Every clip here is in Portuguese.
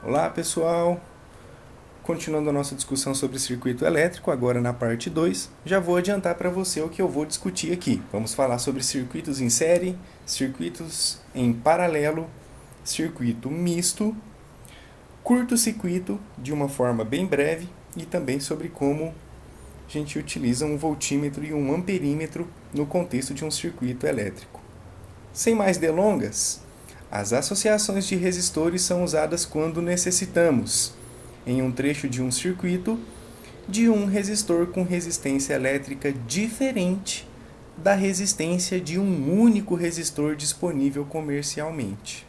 Olá pessoal, continuando a nossa discussão sobre circuito elétrico, agora na parte 2, já vou adiantar para você o que eu vou discutir aqui. Vamos falar sobre circuitos em série, circuitos em paralelo, circuito misto, curto-circuito de uma forma bem breve e também sobre como a gente utiliza um voltímetro e um amperímetro no contexto de um circuito elétrico. Sem mais delongas, as associações de resistores são usadas quando necessitamos, em um trecho de um circuito, de um resistor com resistência elétrica diferente da resistência de um único resistor disponível comercialmente.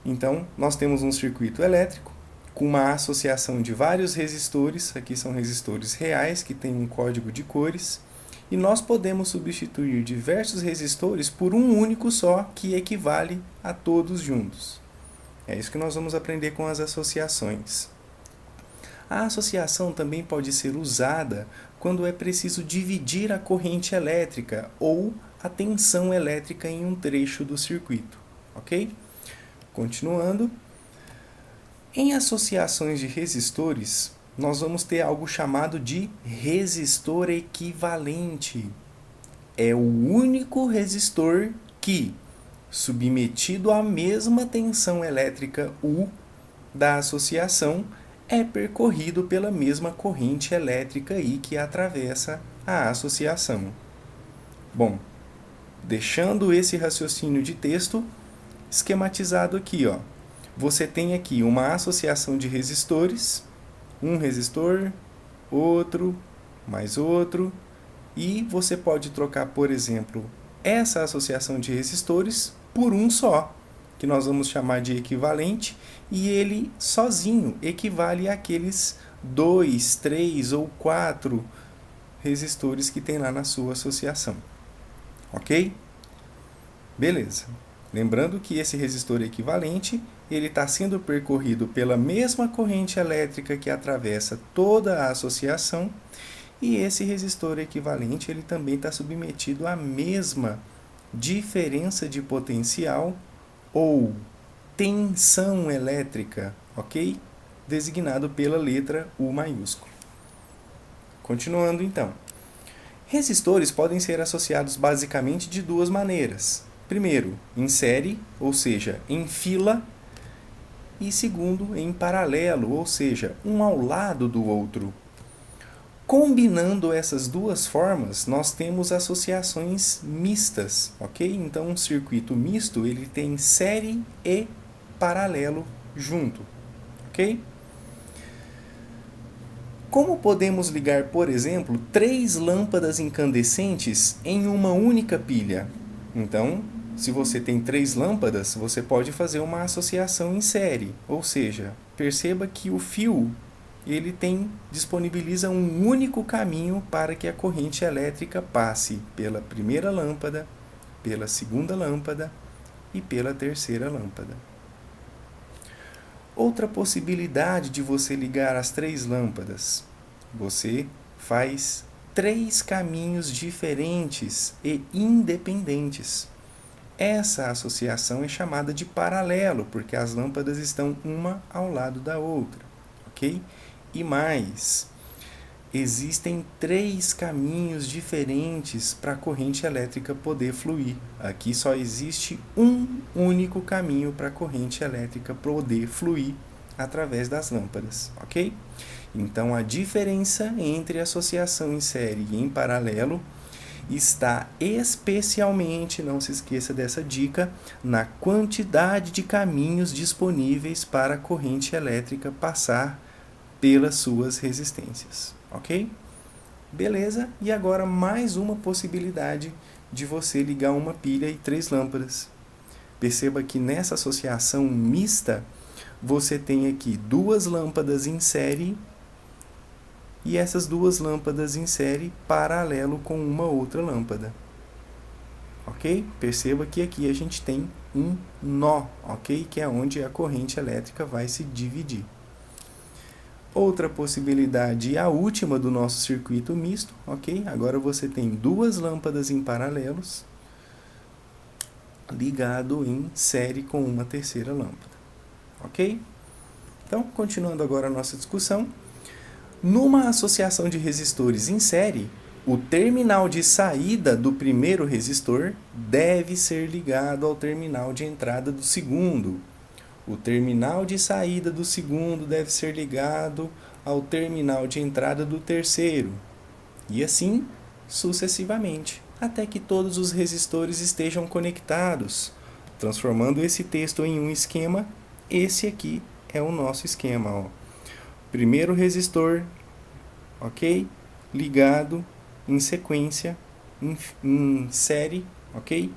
Então, nós temos um circuito elétrico com uma associação de vários resistores, aqui são resistores reais que têm um código de cores, e nós podemos substituir diversos resistores por um único só que equivale a todos juntos. É isso que nós vamos aprender com as associações. A associação também pode ser usada quando é preciso dividir a corrente elétrica ou a tensão elétrica em um trecho do circuito, ok? Continuando, em associações de resistores, nós vamos ter algo chamado de resistor equivalente. É o único resistor que, submetido à mesma tensão elétrica U da associação, é percorrido pela mesma corrente elétrica I que atravessa a associação. Bom, deixando esse raciocínio de texto esquematizado aqui, ó. Você tem aqui uma associação de resistores, um resistor, outro, mais outro, e você pode trocar, por exemplo, essa associação de resistores por um só, que nós vamos chamar de equivalente, e ele sozinho equivale àqueles 2, 3 ou 4 resistores que tem lá na sua associação. Ok? Beleza. Lembrando que esse resistor equivalente ele está sendo percorrido pela mesma corrente elétrica que atravessa toda a associação, e esse resistor equivalente ele também está submetido à mesma diferença de potencial ou tensão elétrica, ok? Designado pela letra U maiúscula. Continuando então. Resistores podem ser associados basicamente de duas maneiras. Primeiro, em série, ou seja, em fila, e segundo, em paralelo, ou seja, um ao lado do outro. Combinando essas duas formas, nós temos associações mistas, ok? Então, um circuito misto ele tem série e paralelo junto, ok? Como podemos ligar, por exemplo, 3 lâmpadas incandescentes em uma única pilha? Então, se você tem 3 lâmpadas, você pode fazer uma associação em série, ou seja, perceba que o fio ele disponibiliza um único caminho para que a corrente elétrica passe pela primeira lâmpada, pela segunda lâmpada e pela terceira lâmpada. Outra possibilidade de você ligar as 3 lâmpadas, você faz 3 caminhos diferentes e independentes. Essa associação é chamada de paralelo, porque as lâmpadas estão uma ao lado da outra, ok? E mais, existem 3 caminhos diferentes para a corrente elétrica poder fluir. Aqui só existe um único caminho para a corrente elétrica poder fluir através das lâmpadas, ok? Então, a diferença entre associação em série e em paralelo está especialmente, não se esqueça dessa dica, na quantidade de caminhos disponíveis para a corrente elétrica passar pelas suas resistências, ok? Beleza? E agora mais uma possibilidade de você ligar uma pilha e 3 lâmpadas. Perceba que nessa associação mista, você tem aqui 2 lâmpadas em série e essas 2 lâmpadas em série paralelo com uma outra lâmpada. Ok? Perceba que aqui a gente tem um nó, ok? Que é onde a corrente elétrica vai se dividir. Outra possibilidade, a última do nosso circuito misto, ok? Agora você tem 2 lâmpadas em paralelos ligado em série com uma terceira lâmpada. ok? Então, continuando agora a nossa discussão, numa associação de resistores em série, o terminal de saída do primeiro resistor deve ser ligado ao terminal de entrada do segundo. O terminal de saída do segundo deve ser ligado ao terminal de entrada do terceiro. E assim sucessivamente, até que todos os resistores estejam conectados. Transformando esse texto em um esquema, esse aqui é o nosso esquema. Ó. Primeiro resistor, ok? Ligado em sequência, em série, ok?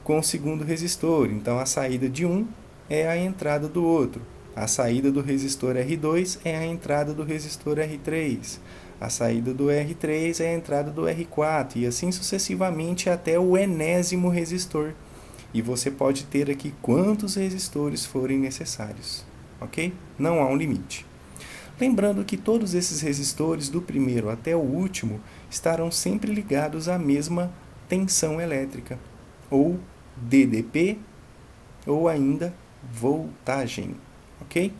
Com o segundo resistor. Então, a saída de um é a entrada do outro. A saída do resistor R2 é a entrada do resistor R3. A saída do R3 é a entrada do R4. E assim sucessivamente até o enésimo resistor. E você pode ter aqui quantos resistores forem necessários, ok? Não há um limite. Lembrando que todos esses resistores, do primeiro até o último, estarão sempre ligados à mesma tensão elétrica, ou DDP, ou ainda voltagem, ok?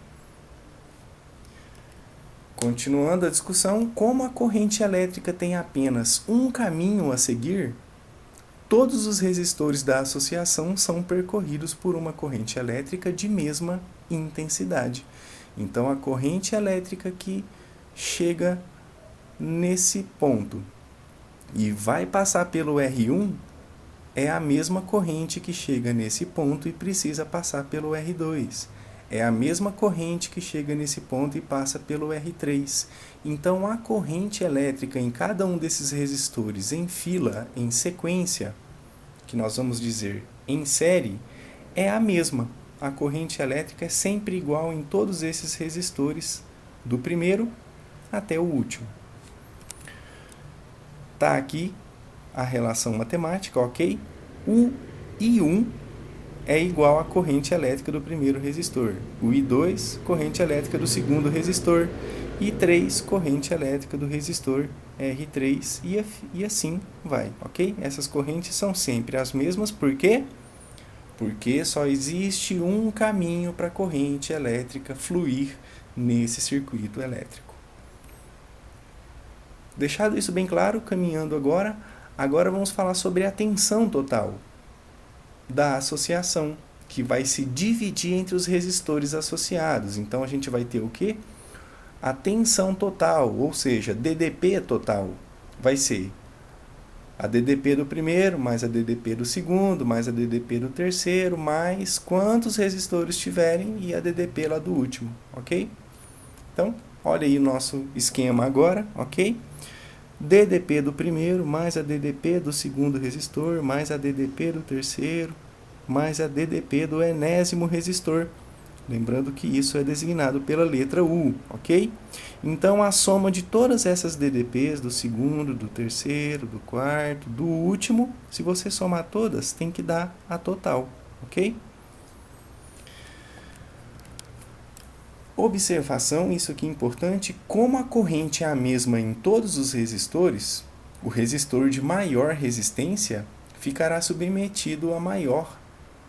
Continuando a discussão, como a corrente elétrica tem apenas um caminho a seguir, todos os resistores da associação são percorridos por uma corrente elétrica de mesma intensidade. Então, a corrente elétrica que chega nesse ponto e vai passar pelo R1 é a mesma corrente que chega nesse ponto e precisa passar pelo R2. É a mesma corrente que chega nesse ponto e passa pelo R3. Então, a corrente elétrica em cada um desses resistores em fila, em sequência, que nós vamos dizer em série, é a mesma. A corrente elétrica é sempre igual em todos esses resistores, do primeiro até o último. Está aqui a relação matemática, ok? O I1 é igual à corrente elétrica do primeiro resistor. O I2, corrente elétrica do segundo resistor. I3, corrente elétrica do resistor R3 e assim vai, ok? Essas correntes são sempre as mesmas, por quê? Porque só existe um caminho para a corrente elétrica fluir nesse circuito elétrico. Deixado isso bem claro, caminhando agora vamos falar sobre a tensão total da associação, que vai se dividir entre os resistores associados. Então, a gente vai ter o quê? A tensão total, ou seja, DDP total, vai ser a DDP do primeiro, mais a DDP do segundo, mais a DDP do terceiro, mais quantos resistores tiverem e a DDP lá do último, ok? Então, olha aí o nosso esquema agora, ok? DDP do primeiro, mais a DDP do segundo resistor, mais a DDP do terceiro, mais a DDP do enésimo resistor. Lembrando que isso é designado pela letra U, ok? Então, a soma de todas essas DDPs, do segundo, do terceiro, do quarto, do último, se você somar todas, tem que dar a total, ok? Observação, isso aqui é importante, como a corrente é a mesma em todos os resistores, o resistor de maior resistência ficará submetido a maior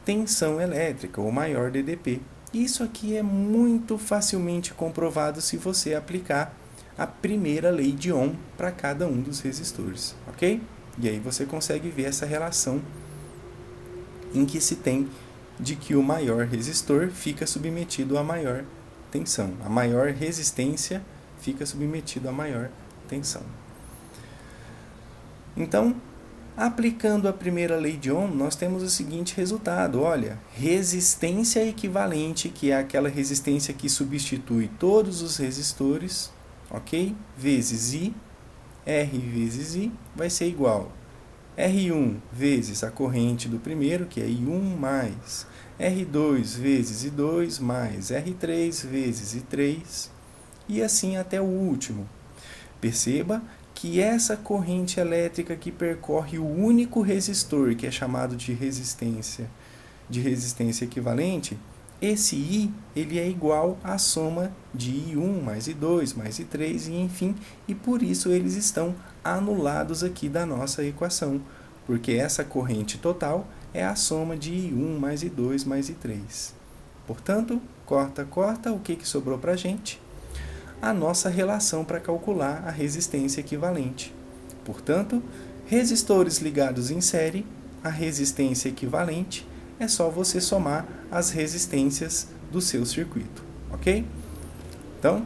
tensão elétrica, ou maior DDP. Isso aqui é muito facilmente comprovado se você aplicar a primeira lei de Ohm para cada um dos resistores, ok? E aí você consegue ver essa relação em que se tem de que o maior resistor fica submetido a maior tensão. A maior resistência fica submetido a maior tensão. Então, aplicando a primeira lei de Ohm, nós temos o seguinte resultado. Olha, resistência equivalente, que é aquela resistência que substitui todos os resistores, ok? Vezes I, R vezes I, vai ser igual R1 vezes a corrente do primeiro, que é I1 mais R2 vezes I2 mais R3 vezes I3 e assim até o último. Perceba que essa corrente elétrica que percorre o único resistor, que é chamado de resistência equivalente, esse I ele é igual à soma de I1 mais I2 mais I3 e enfim, e por isso eles estão anulados aqui da nossa equação, porque essa corrente total é a soma de I1 mais I2 mais I3. Portanto, corta, corta, o que sobrou para a gente? A nossa relação para calcular a resistência equivalente. Portanto, resistores ligados em série, a resistência equivalente é só você somar as resistências do seu circuito, ok? Então,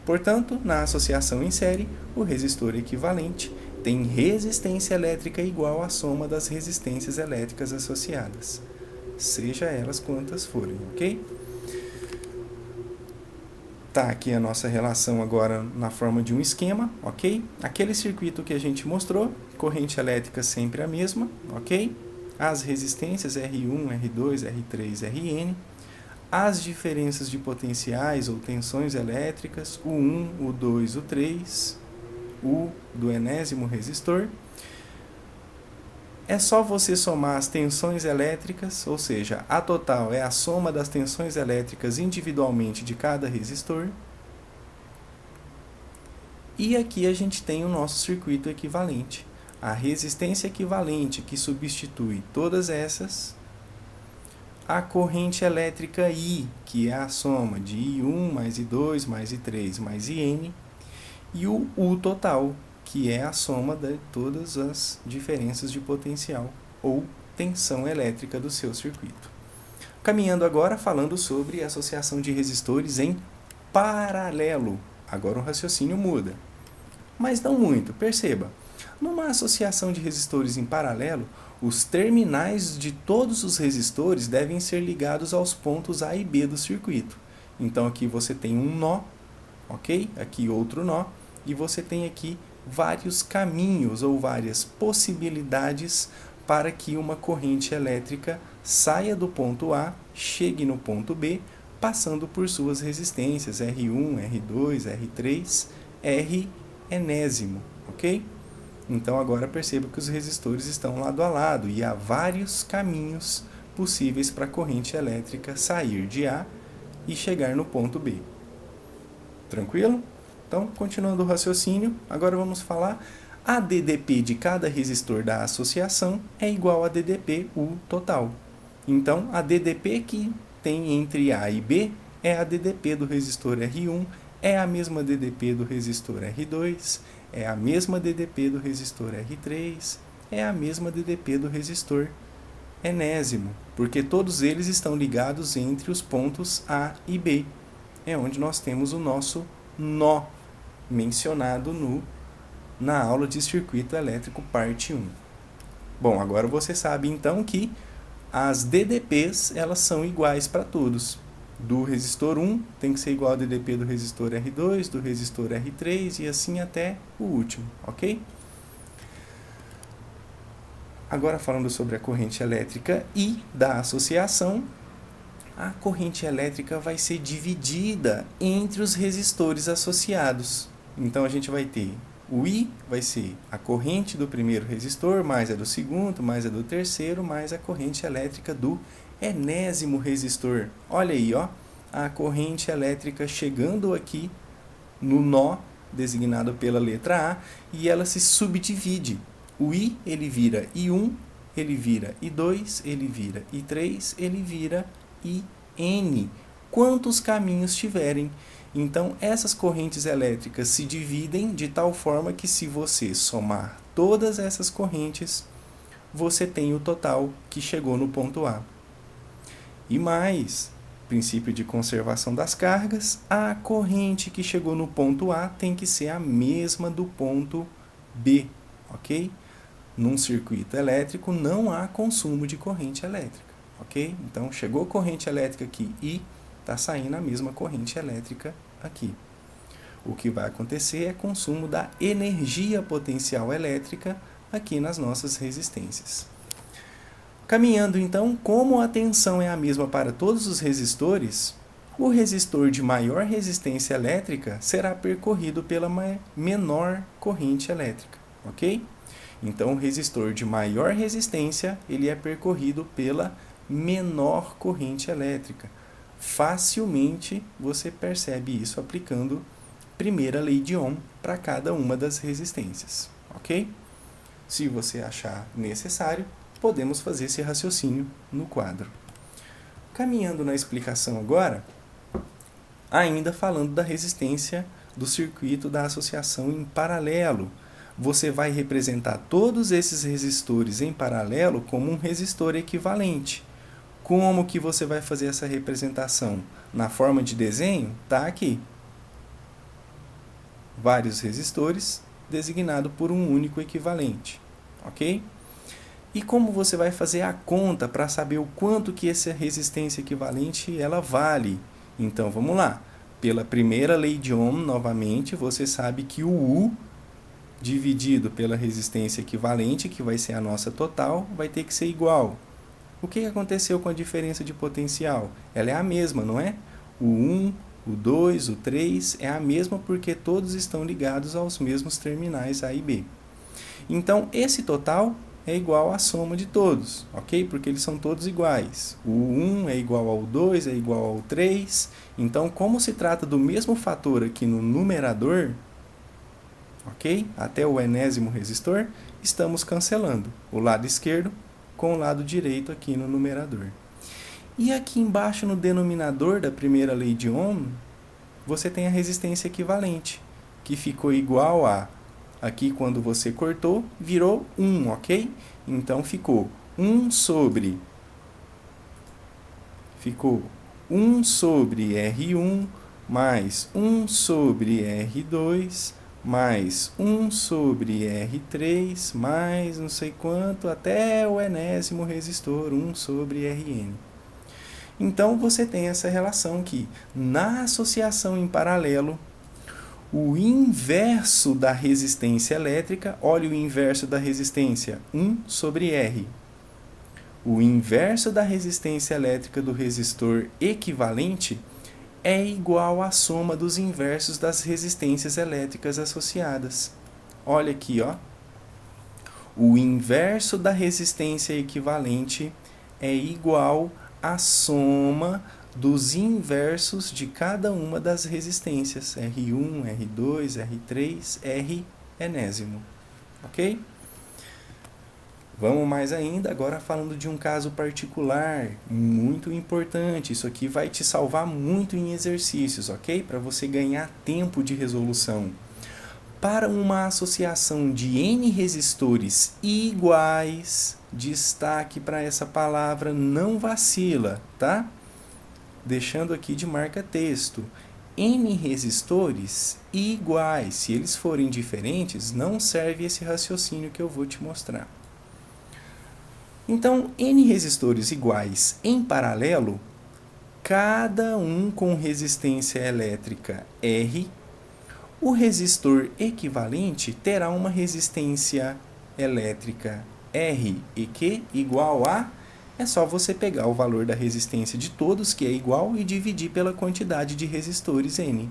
portanto, na associação em série, o resistor equivalente tem resistência elétrica igual à soma das resistências elétricas associadas, seja elas quantas forem, ok? Tá aqui a nossa relação agora na forma de um esquema, ok? Aquele circuito que a gente mostrou, corrente elétrica sempre a mesma, ok? As resistências R1, R2, R3, Rn, as diferenças de potenciais ou tensões elétricas, o 1, o 2, o 3, o do enésimo resistor. É só você somar as tensões elétricas, ou seja, a total é a soma das tensões elétricas individualmente de cada resistor. E aqui a gente tem o nosso circuito equivalente. A resistência equivalente que substitui todas essas. A corrente elétrica I, que é a soma de I1 mais I2 mais I3 mais IN. E o U total, que é a soma de todas as diferenças de potencial ou tensão elétrica do seu circuito. Caminhando agora, falando sobre associação de resistores em paralelo. Agora o raciocínio muda. Mas não muito, perceba. Numa associação de resistores em paralelo, os terminais de todos os resistores devem ser ligados aos pontos A e B do circuito. Então aqui você tem um nó, ok? Aqui outro nó, e você tem aqui vários caminhos ou várias possibilidades para que uma corrente elétrica saia do ponto A, chegue no ponto B, passando por suas resistências R1, R2, R3, R enésimo, ok? Então agora perceba que os resistores estão lado a lado e há vários caminhos possíveis para a corrente elétrica sair de A e chegar no ponto B. Tranquilo? Então, continuando o raciocínio, agora vamos falar a DDP de cada resistor da associação é igual a DDP U total. Então, a DDP que tem entre A e B é a DDP do resistor R1, é a mesma DDP do resistor R2, é a mesma DDP do resistor R3, é a mesma DDP do resistor enésimo, porque todos eles estão ligados entre os pontos A e B. É onde nós temos o nosso nó, mencionado na aula de circuito elétrico parte 1. Bom, agora você sabe então que as DDPs elas são iguais para todos. Do resistor 1 tem que ser igual ao DDP do resistor R2, do resistor R3 e assim até o último, ok? Agora falando sobre a corrente elétrica e da associação, a corrente elétrica vai ser dividida entre os resistores associados. Então a gente vai ter o I, vai ser a corrente do primeiro resistor, mais a do segundo, mais a do terceiro, mais a corrente elétrica do enésimo resistor. Olha aí, a corrente elétrica chegando aqui no nó, designado pela letra A, e ela se subdivide. O I, ele vira I1, ele vira I2, ele vira I3, ele vira IN. Quantos caminhos tiverem. Então, essas correntes elétricas se dividem de tal forma que se você somar todas essas correntes, você tem o total que chegou no ponto A. E mais, princípio de conservação das cargas, a corrente que chegou no ponto A tem que ser a mesma do ponto B, ok? Num circuito elétrico não há consumo de corrente elétrica, ok? Então, chegou corrente elétrica aqui e está saindo a mesma corrente elétrica aqui. O que vai acontecer é consumo da energia potencial elétrica aqui nas nossas resistências. Caminhando então, como a tensão é a mesma para todos os resistores, o resistor de maior resistência elétrica será percorrido pela menor corrente elétrica, ok? Então, o resistor de maior resistência, ele é percorrido pela menor corrente elétrica. Facilmente você percebe isso aplicando a primeira lei de Ohm para cada uma das resistências, ok? Se você achar necessário, podemos fazer esse raciocínio no quadro. Caminhando na explicação agora, Ainda falando da resistência do circuito da associação em paralelo, você vai representar todos esses resistores em paralelo como um resistor equivalente. Como que você vai fazer essa representação? Na forma de desenho, está aqui. Vários resistores designado por um único equivalente, ok? E como você vai fazer a conta para saber o quanto que essa resistência equivalente ela vale? Então vamos lá. Pela primeira lei de Ohm, novamente, você sabe que o U dividido pela resistência equivalente, que vai ser a nossa total, vai ter que ser igual. O que aconteceu com a diferença de potencial? Ela é a mesma, não é? O 1, o 2, o 3 é a mesma porque todos estão ligados aos mesmos terminais A e B. Então, esse total é igual à soma de todos, ok? Porque eles são todos iguais. O 1 é igual ao 2, é igual ao 3. Então, como se trata do mesmo fator aqui no numerador, ok? Até o enésimo resistor, estamos cancelando o lado esquerdo com o lado direito aqui no numerador. E aqui embaixo no denominador da primeira lei de Ohm, você tem a resistência equivalente, que ficou igual a, aqui quando você cortou, virou 1, ok? Então ficou 1 sobre R1 mais 1 sobre R2 mais 1 sobre R3 mais não sei quanto até o enésimo resistor 1 sobre Rn. Então você tem essa relação que na associação em paralelo o inverso da resistência elétrica, olha o inverso da resistência, 1 sobre R. O inverso da resistência elétrica do resistor equivalente é igual à soma dos inversos das resistências elétricas associadas. Olha aqui, ó. O inverso da resistência equivalente é igual à soma dos inversos de cada uma das resistências, R1, R2, R3, R enésimo. Ok? Vamos mais ainda, agora falando de um caso particular, muito importante. Isso aqui vai te salvar muito em exercícios, ok? Para você ganhar tempo de resolução. Para uma associação de N resistores iguais, destaque para essa palavra, não vacila, tá? Deixando aqui de marca texto. N resistores iguais, se eles forem diferentes, não serve esse raciocínio que eu vou te mostrar. Então, N resistores iguais em paralelo, cada um com resistência elétrica R, o resistor equivalente terá uma resistência elétrica R e Q igual a... É só você pegar o valor da resistência de todos, que é igual, e dividir pela quantidade de resistores N.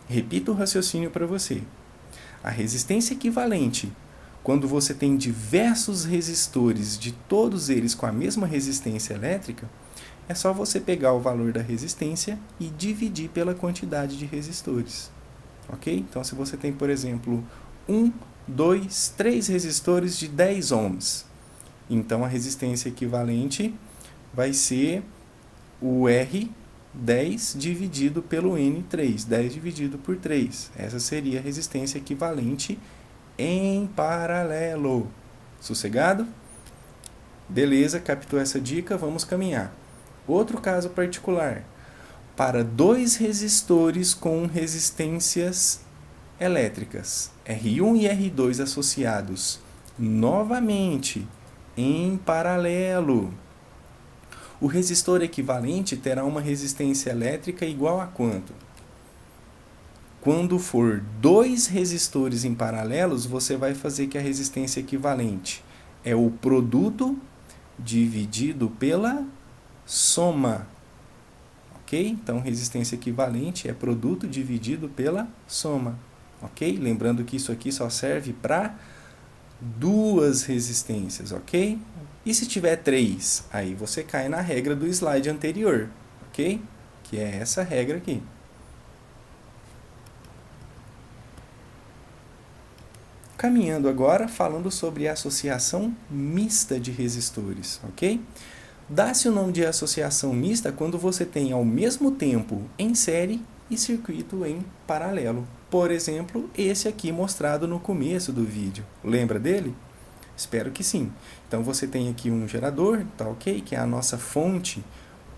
Repito o raciocínio para você. A resistência equivalente, quando você tem diversos resistores de todos eles com a mesma resistência elétrica, é só você pegar o valor da resistência e dividir pela quantidade de resistores. Ok? Então, se você tem, por exemplo, 1, 2, 3 resistores de 10 ohms, então a resistência equivalente vai ser o R10 dividido pelo N3, 10 dividido por 3. Essa seria a resistência equivalente em paralelo. Sossegado? Beleza, captou essa dica? Vamos caminhar. Outro caso particular. Para dois resistores com resistências elétricas, R1 e R2 associados novamente em paralelo, o resistor equivalente terá uma resistência elétrica igual a quanto? Quando for dois resistores em paralelos, você vai fazer que a resistência equivalente é o produto dividido pela soma. Ok? Então, resistência equivalente é produto dividido pela soma. Ok? Lembrando que isso aqui só serve para duas resistências, ok? E se tiver 3? Aí você cai na regra do slide anterior, ok? Que é essa regra aqui. Caminhando agora, falando sobre a associação mista de resistores, ok? Dá-se o nome de associação mista quando você tem ao mesmo tempo em série e circuito em paralelo. Por exemplo, esse aqui mostrado no começo do vídeo. Lembra dele? Espero que sim. Então você tem aqui um gerador, tá ok? Que é a nossa fonte,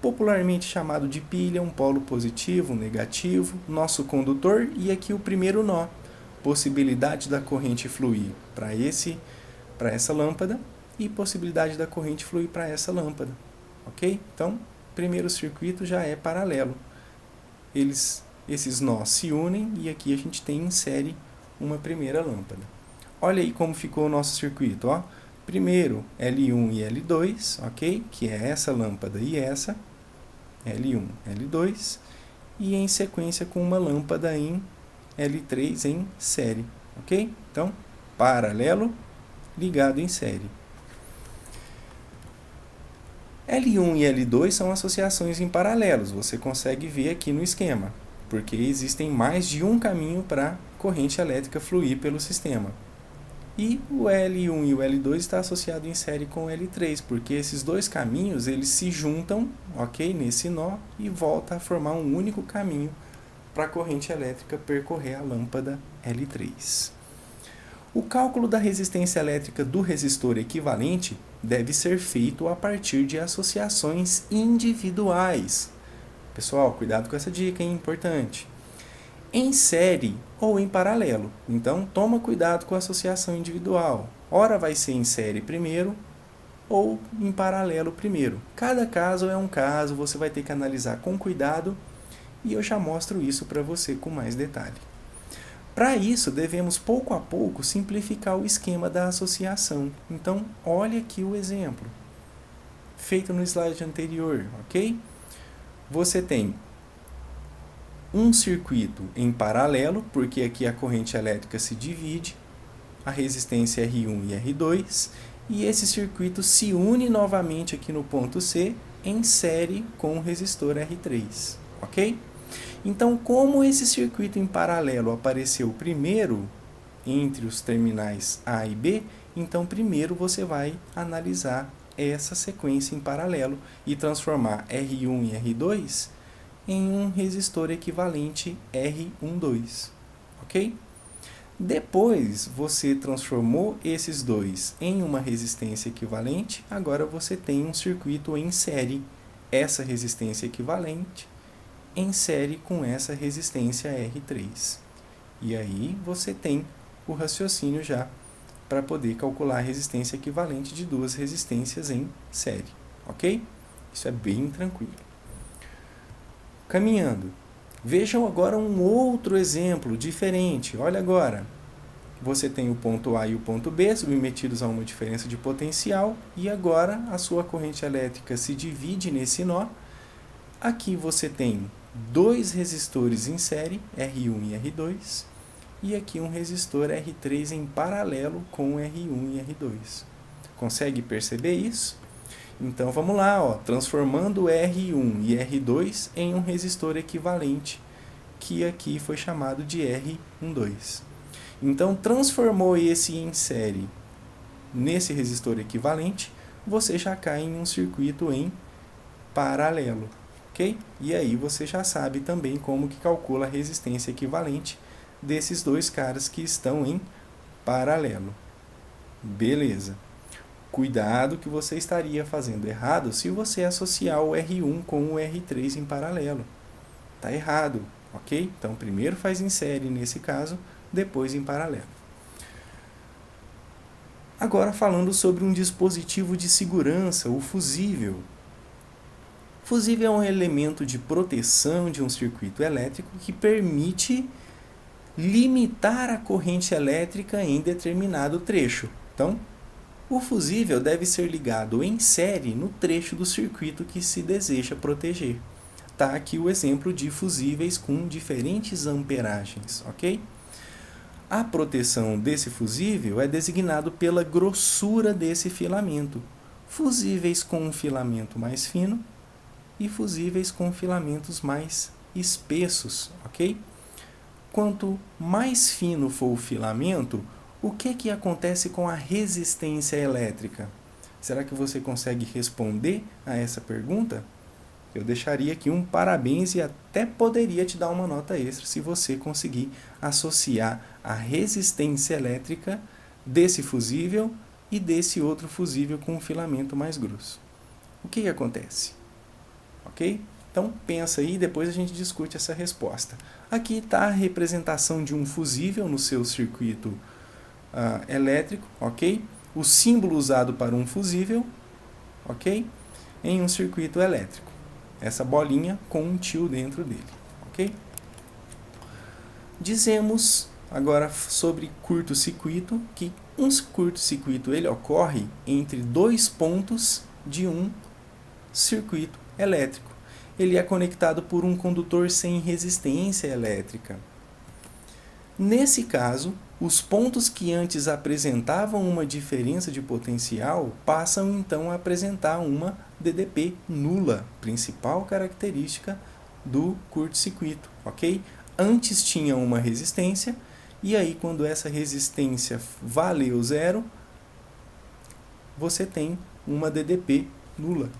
popularmente chamado de pilha, um polo positivo, um negativo, nosso condutor e aqui o primeiro nó, possibilidade da corrente fluir para essa lâmpada e possibilidade da corrente fluir para essa lâmpada, ok? Então, primeiro circuito já é paralelo. Esses nós se unem e aqui a gente tem em série uma primeira lâmpada. Olha aí como ficou o nosso circuito, ó. Primeiro L1 e L2, ok? Que é essa lâmpada e essa, L1, L2, e em sequência com uma lâmpada em L3 em série, ok? Então, paralelo, ligado em série. L1 e L2 são associações em paralelos, você consegue ver aqui no esquema, porque existem mais de um caminho para a corrente elétrica fluir pelo sistema. E o L1 e o L2 está associado em série com o L3, porque esses dois caminhos eles se juntam, ok, nesse nó e volta a formar um único caminho para a corrente elétrica percorrer a lâmpada L3. O cálculo da resistência elétrica do resistor equivalente deve ser feito a partir de associações individuais. Pessoal, cuidado com essa dica, é importante. Em série ou em paralelo. Então, toma cuidado com a associação individual. Ora vai ser em série primeiro ou em paralelo primeiro. Cada caso é um caso, você vai ter que analisar com cuidado e eu já mostro isso para você com mais detalhe. Para isso, devemos pouco a pouco simplificar o esquema da associação. Então, olha aqui o exemplo, feito no slide anterior, ok? Você tem um circuito em paralelo, porque aqui a corrente elétrica se divide, a resistência R1 e R2, e esse circuito se une novamente aqui no ponto C, em série com o resistor R3, ok? Então, como esse circuito em paralelo apareceu primeiro entre os terminais A e B, então primeiro você vai analisar essa sequência em paralelo e transformar R1 e R2 em um resistor equivalente R12, ok? Depois você transformou esses dois em uma resistência equivalente, agora você tem um circuito em série, essa resistência equivalente em série com essa resistência R3. E aí você tem o raciocínio já para poder calcular a resistência equivalente de duas resistências em série, ok? Isso é bem tranquilo. Caminhando. Vejam agora um outro exemplo diferente. Olha agora. Você tem o ponto A e o ponto B submetidos a uma diferença de potencial e agora a sua corrente elétrica se divide nesse nó. Aqui você tem dois resistores em série, R1 e R2, e aqui um resistor R3 em paralelo com R1 e R2. Consegue perceber isso? Então vamos lá, ó, transformando R1 e R2 em um resistor equivalente, que aqui foi chamado de R12. Então transformou esse em série nesse resistor equivalente, você já cai em um circuito em paralelo, ok? E aí você já sabe também como que calcula a resistência equivalente desses dois caras que estão em paralelo. Beleza. Cuidado que você estaria fazendo errado se você associar o R1 com o R3 em paralelo. Está errado, ok? Então, primeiro faz em série nesse caso, depois em paralelo. Agora falando sobre um dispositivo de segurança, o fusível. O fusível é um elemento de proteção de um circuito elétrico que permite limitar a corrente elétrica em determinado trecho. Então, o fusível deve ser ligado em série no trecho do circuito que se deseja proteger. Está aqui o exemplo de fusíveis com diferentes amperagens, ok? A proteção desse fusível é designado pela grossura desse filamento. Fusíveis com um filamento mais fino e fusíveis com filamentos mais espessos, ok? Quanto mais fino for o filamento, o que acontece com a resistência elétrica? Será que você consegue responder a essa pergunta? Eu deixaria aqui um parabéns e até poderia te dar uma nota extra se você conseguir associar a resistência elétrica desse fusível e desse outro fusível com um filamento mais grosso. O que acontece? Ok? Então pensa aí e depois a gente discute essa resposta. Aqui está a representação de um fusível no seu circuito elétrico, ok? O símbolo usado para um fusível, ok? Em um circuito elétrico. Essa bolinha com um tio dentro dele, ok? Dizemos agora sobre curto-circuito que um curto-circuito ele ocorre entre dois pontos de um circuito elétrico. Ele é conectado por um condutor sem resistência elétrica. Nesse caso, os pontos que antes apresentavam uma diferença de potencial passam então a apresentar uma DDP nula, principal característica do curto-circuito, ok? Antes tinha uma resistência, e aí quando essa resistência valeu zero, você tem uma DDP nula.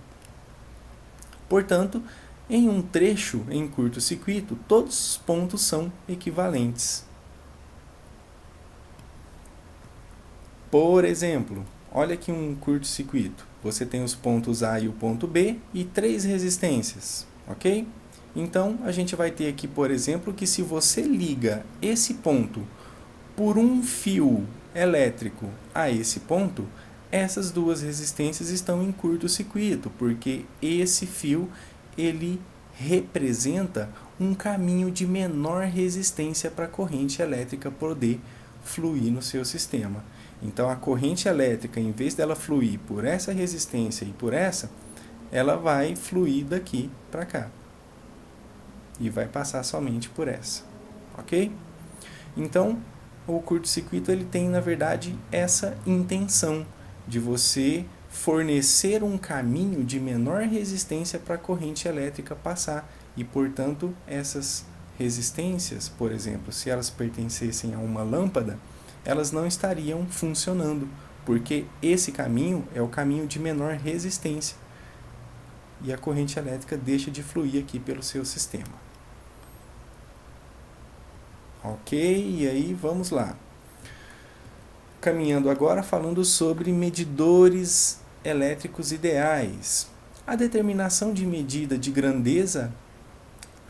Portanto, em um trecho em curto-circuito, todos os pontos são equivalentes. Por exemplo, olha aqui um curto-circuito. Você tem os pontos A e o ponto B e 3 resistências, ok? Então, a gente vai ter aqui, por exemplo, que se você liga esse ponto por um fio elétrico a esse ponto, essas duas resistências estão em curto-circuito, porque esse fio ele representa um caminho de menor resistência para a corrente elétrica poder fluir no seu sistema. Então, a corrente elétrica, em vez dela fluir por essa resistência e por essa, ela vai fluir daqui para cá. E vai passar somente por essa. Ok? Então, o curto-circuito ele tem, na verdade, essa intenção de você fornecer um caminho de menor resistência para a corrente elétrica passar. E, portanto, essas resistências, por exemplo, se elas pertencessem a uma lâmpada, elas não estariam funcionando, porque esse caminho é o caminho de menor resistência e a corrente elétrica deixa de fluir aqui pelo seu sistema. Ok, e aí vamos lá. Caminhando agora falando sobre medidores elétricos ideais. A determinação de medida de grandeza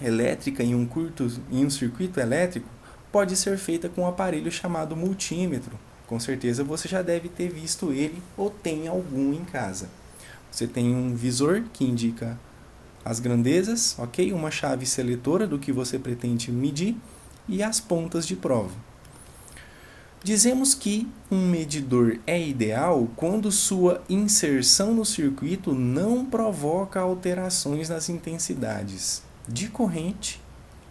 elétrica em um circuito elétrico pode ser feita com um aparelho chamado multímetro. Com certeza você já deve ter visto ele ou tem algum em casa. Você tem um visor que indica as grandezas, ok? Uma chave seletora do que você pretende medir e as pontas de prova. Dizemos que um medidor é ideal quando sua inserção no circuito não provoca alterações nas intensidades de corrente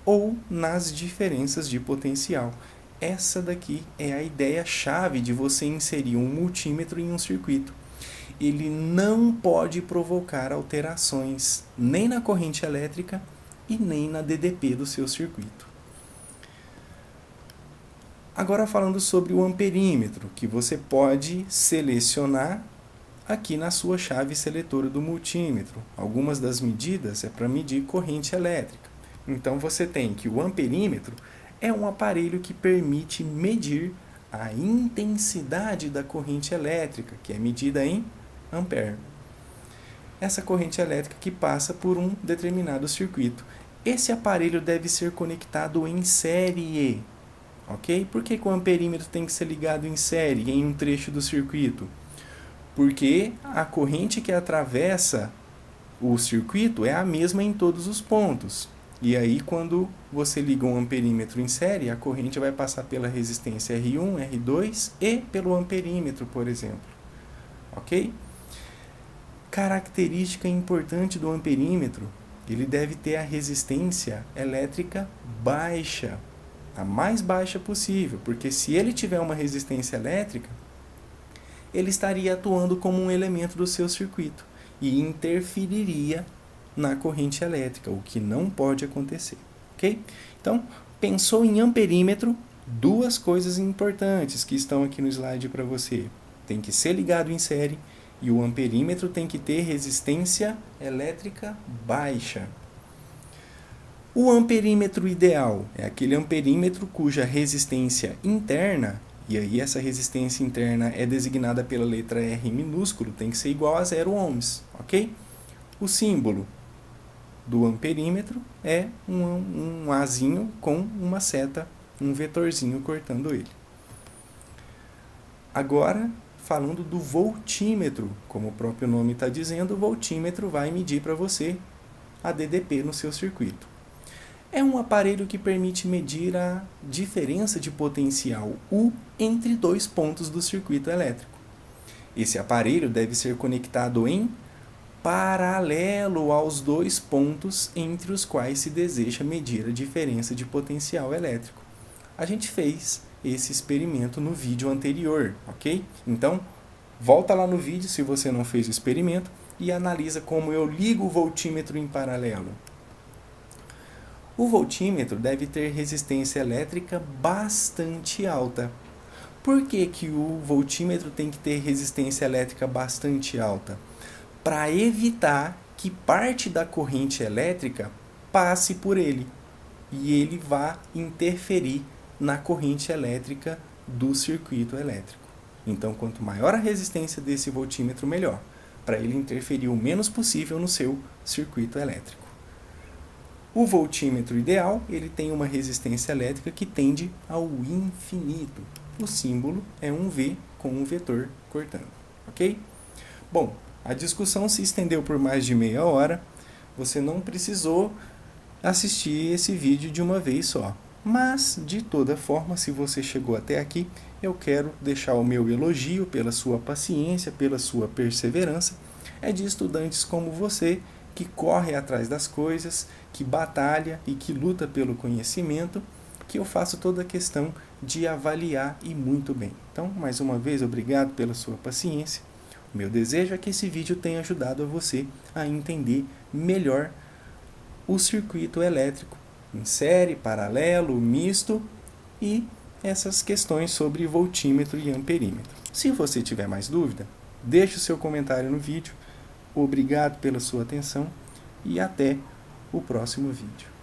ou nas diferenças de potencial. Essa daqui é a ideia-chave de você inserir um multímetro em um circuito. Ele não pode provocar alterações nem na corrente elétrica e nem na DDP do seu circuito. Agora falando sobre o amperímetro, que você pode selecionar aqui na sua chave seletora do multímetro. Algumas das medidas é para medir corrente elétrica. Então você tem que o amperímetro é um aparelho que permite medir a intensidade da corrente elétrica, que é medida em ampere. Essa corrente elétrica que passa por um determinado circuito. Esse aparelho deve ser conectado em série. Ok? Por que o amperímetro tem que ser ligado em série em um trecho do circuito? Porque a corrente que atravessa o circuito é a mesma em todos os pontos. E aí, quando você liga um amperímetro em série, a corrente vai passar pela resistência R1, R2 e pelo amperímetro, por exemplo. Ok? Característica importante do amperímetro, ele deve ter a resistência elétrica baixa, a mais baixa possível, porque se ele tiver uma resistência elétrica, ele estaria atuando como um elemento do seu circuito e interferiria na corrente elétrica, o que não pode acontecer, ok? Então, pensou em amperímetro, duas coisas importantes que estão aqui no slide para você. Tem que ser ligado em série E o amperímetro tem que ter resistência elétrica baixa. O amperímetro ideal é aquele amperímetro cuja resistência interna, e aí essa resistência interna é designada pela letra R minúsculo, tem que ser igual a 0 ohms, ok? O símbolo do amperímetro é um Azinho com uma seta, um vetorzinho cortando ele. Agora, falando do voltímetro, como o próprio nome está dizendo, o voltímetro vai medir para você a DDP no seu circuito. É um aparelho que permite medir a diferença de potencial U entre dois pontos do circuito elétrico. Esse aparelho deve ser conectado em paralelo aos dois pontos entre os quais se deseja medir a diferença de potencial elétrico. A gente fez esse experimento no vídeo anterior, ok? Então, volta lá no vídeo se você não fez o experimento e analisa como eu ligo o voltímetro em paralelo. O voltímetro deve ter resistência elétrica bastante alta. Por que que o voltímetro tem que ter resistência elétrica bastante alta? Para evitar que parte da corrente elétrica passe por ele e ele vá interferir na corrente elétrica do circuito elétrico. Então, quanto maior a resistência desse voltímetro, melhor, para ele interferir o menos possível no seu circuito elétrico. O voltímetro ideal, ele tem uma resistência elétrica que tende ao infinito. O símbolo é um V com um vetor cortando, ok? Bom, a discussão se estendeu por mais de meia hora. Você não precisou assistir esse vídeo de uma vez só. Mas, de toda forma, se você chegou até aqui, eu quero deixar o meu elogio pela sua paciência, pela sua perseverança. É de estudantes como você que corre atrás das coisas, que batalha e que luta pelo conhecimento, que eu faço toda a questão de avaliar e muito bem. Então, mais uma vez, obrigado pela sua paciência. O meu desejo é que esse vídeo tenha ajudado a você a entender melhor o circuito elétrico em série, paralelo, misto e essas questões sobre voltímetro e amperímetro. Se você tiver mais dúvida, deixe o seu comentário no vídeo. Obrigado pela sua atenção e até o próximo vídeo.